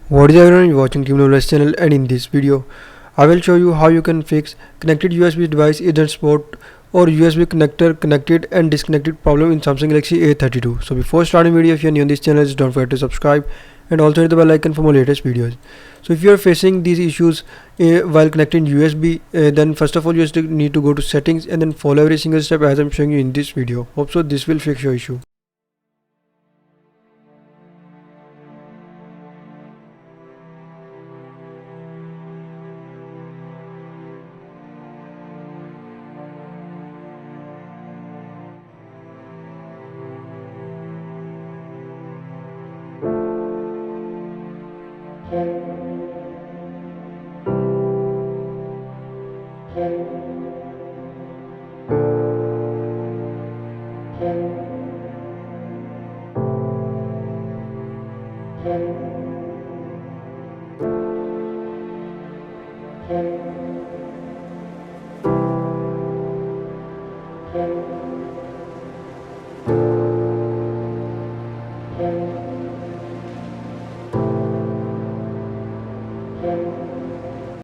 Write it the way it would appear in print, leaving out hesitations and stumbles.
What is everyone, you're watching Team Knowledge channel, and in this video I will show you how you can fix connected USB device isn't support or USB connector connected and disconnected problem in Samsung Galaxy A32. So before starting video, if you are new on this channel, just don't forget to subscribe and also hit the bell icon for more latest videos. So if you are facing these issues while connecting USB, then first of all you just need to go to settings and then follow every single step as I'm showing you in this video. Hope so this will fix your issue.